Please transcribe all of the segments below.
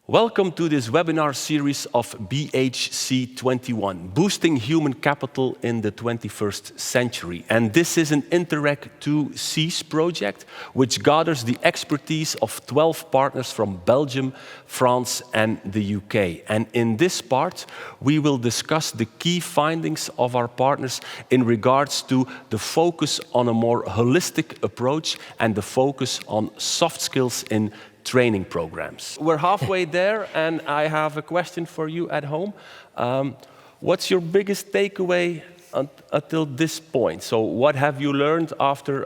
Welcome to this webinar series of BHC 21, Boosting Human Capital in the 21st Century. And this is an Interact 2Cs project, which gathers the expertise of 12 partners from Belgium, France, and the UK. And in this part, we will discuss the key findings of our partners in regards to the focus on a more holistic approach and the focus on soft skills in training programs. We're halfway there, and I have a question for you at home. What's your biggest takeaway until this point? So what have you learned after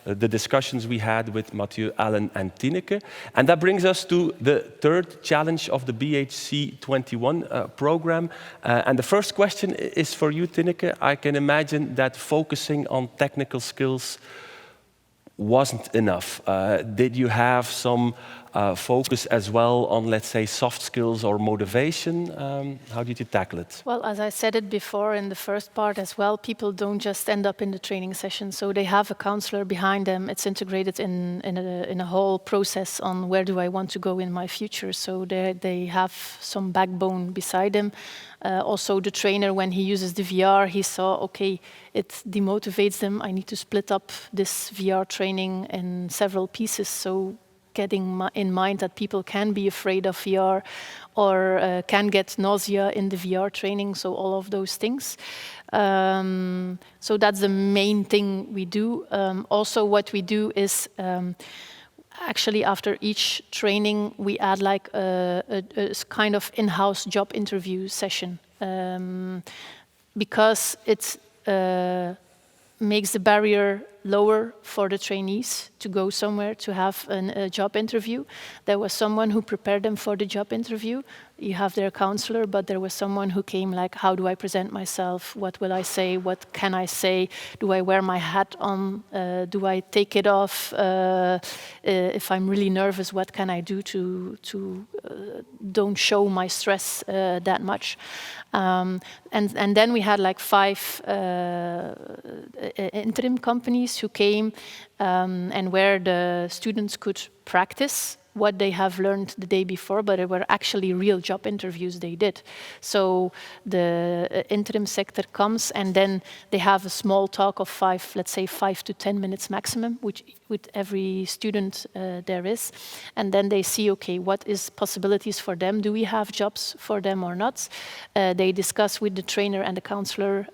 the discussions we had with Mathieu, Alan, and Tineke? And that brings us to the third challenge of the BHC 21 program. And the first question is for you, Tineke. I can imagine that focusing on technical skills wasn't enough. Did you have some focus as well on, let's say, soft skills or motivation? How did you tackle it? Well, as I said it before in the first part as well, people don't just end up in the training session. So they have a counselor behind them. It's integrated in a whole process on where do I want to go in my future. So they have some backbone beside them. Also, the trainer, when he uses the VR, he saw, okay, it demotivates them. I need to split up this VR training in several pieces. So getting in mind that people can be afraid of VR or can get nausea in the VR training, so all of those things. So that's the main thing we do. Also, what we do is actually, after each training, we add like a kind of in-house job interview session because it makes the barrier lower for the trainees to go somewhere to have a job interview. There was someone who prepared them for the job interview. You have their counselor, but there was someone who came like, how do I present myself? What will I say? What can I say? Do I wear my hat on? Do I take it off? If I'm really nervous, what can I do to don't show my stress that much? And then we had like 5 interim companies who came and where the students could practice what they have learned the day before, but it were actually real job interviews they did. So the interim sector comes and then they have a small talk of 5 to 10 minutes maximum, which with every student there is. And then they see, okay, what is possibilities for them? Do we have jobs for them or not? They discuss with the trainer and the counselor,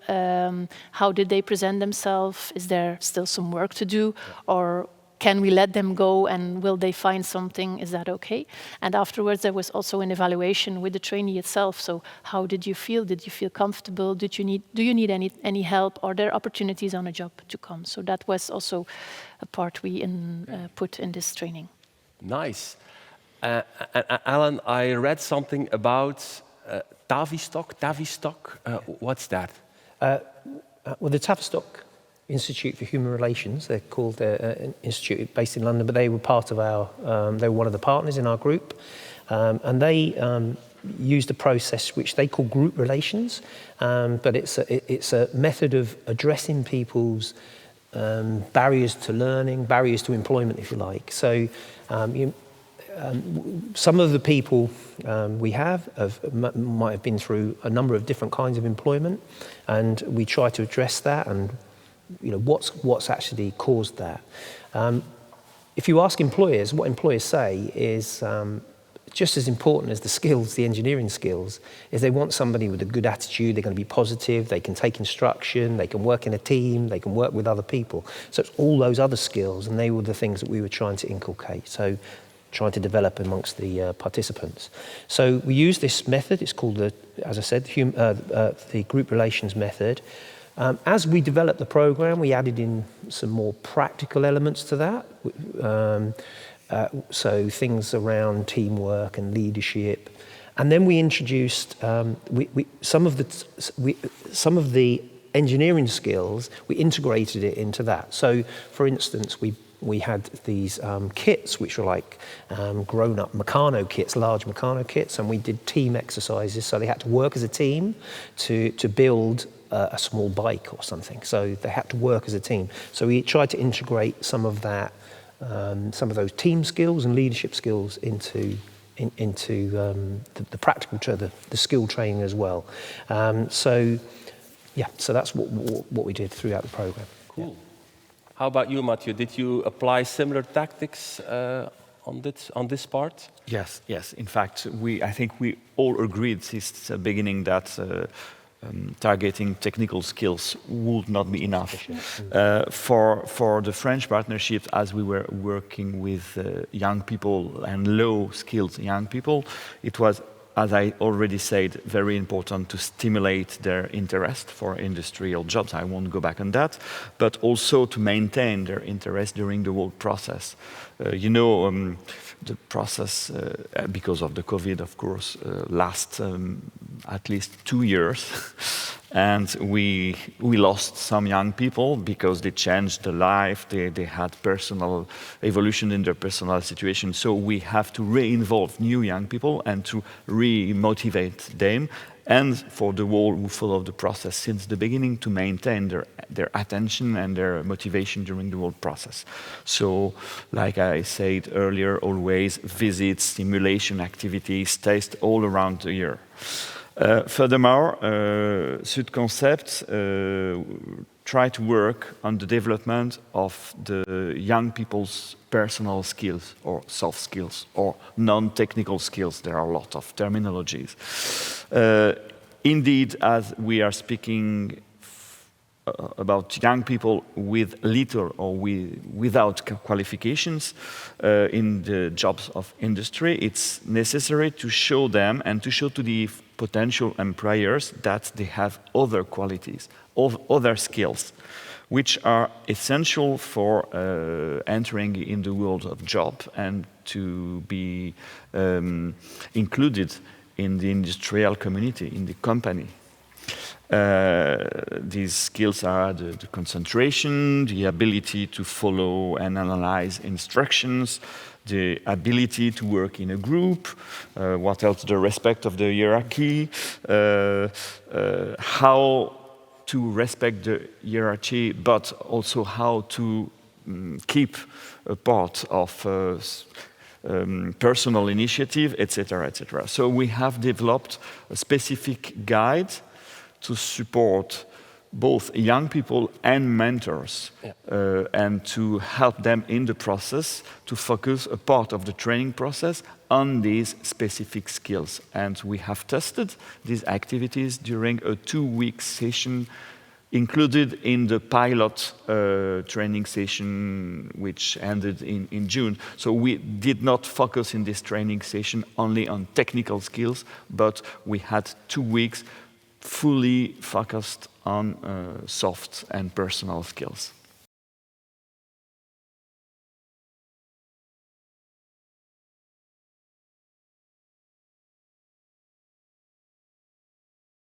how did they present themselves? Is there still some work to do? Or can we let them go and will they find something? Is that okay? And afterwards there was also an evaluation with the trainee itself. So how did you feel? Did you feel comfortable? Do you need any help? Are there opportunities on a job to come? So that was also a part we put in this training. Nice. Alan, I read something about Tavistock. What's that? Well, the Tavistock Institute for Human Relations, they're called an institute based in London, but they were part of our, they were one of the partners in our group, and they used a process which they call group relations, but it's a method of addressing people's barriers to learning, barriers to employment, if you like. So some of the people we might have been through a number of different kinds of employment, and we try to address that and what's actually caused that. If you ask employers, what employers say is just as important as the skills, the engineering skills, is they want somebody with a good attitude. They're going to be positive, they can take instruction, they can work in a team, they can work with other people. So it's all those other skills, and they were the things that we were trying to inculcate. So trying to develop amongst the participants. So we use this method. It's called, as I said, the group relations method. As we developed the program, we added in some more practical elements to that. So things around teamwork and leadership. And then we introduced some of the engineering skills, we integrated it into that. So, for instance, we had these kits, which were like grown-up Meccano kits, large Meccano kits, and we did team exercises. So they had to work as a team to build a small bike or something. So they had to work as a team. So we tried to integrate some of that, some of those team skills and leadership skills into into the practical, the skill training as well. So that's what we did throughout the program. Cool. Yeah. How about you, Mathieu? Did you apply similar tactics on this part? Yes. In fact, I think we all agreed since the beginning that targeting technical skills would not be enough. For the French partnership, as we were working with young people and low-skilled young people, it was, as I already said, very important to stimulate their interest for industrial jobs. I won't go back on that, but also to maintain their interest during the whole process. The process, because of the COVID, of course, lasts at least 2 years. And we lost some young people because they changed their life, they had personal evolution in their personal situation. So we have to re-involve new young people and to re-motivate them, and for the whole who follow the process since the beginning to maintain their attention and their motivation during the whole process. So, like I said earlier, always visits, simulation activities, tests all around the year. Furthermore, Sud Concept try to work on the development of the young people's personal skills or soft skills or non-technical skills. There are a lot of terminologies. Indeed, as we are speaking about young people with little or without qualifications in the jobs of industry, it's necessary to show them and to show to the potential employers that they have other qualities, other skills, which are essential for entering in the world of job and to be included in the industrial community, in the company. These skills are the concentration, the ability to follow and analyze instructions, the ability to work in a group, what else, the respect of the hierarchy, how to respect the hierarchy, but also how to keep a part of personal initiative, etc., etc. So we have developed a specific guide to support both young people and mentors, and to help them in the process to focus a part of the training process on these specific skills. And we have tested these activities during a 2-week session included in the pilot training session which ended in June. So we did not focus in this training session only on technical skills, but we had 2 weeks fully focused on soft and personal skills.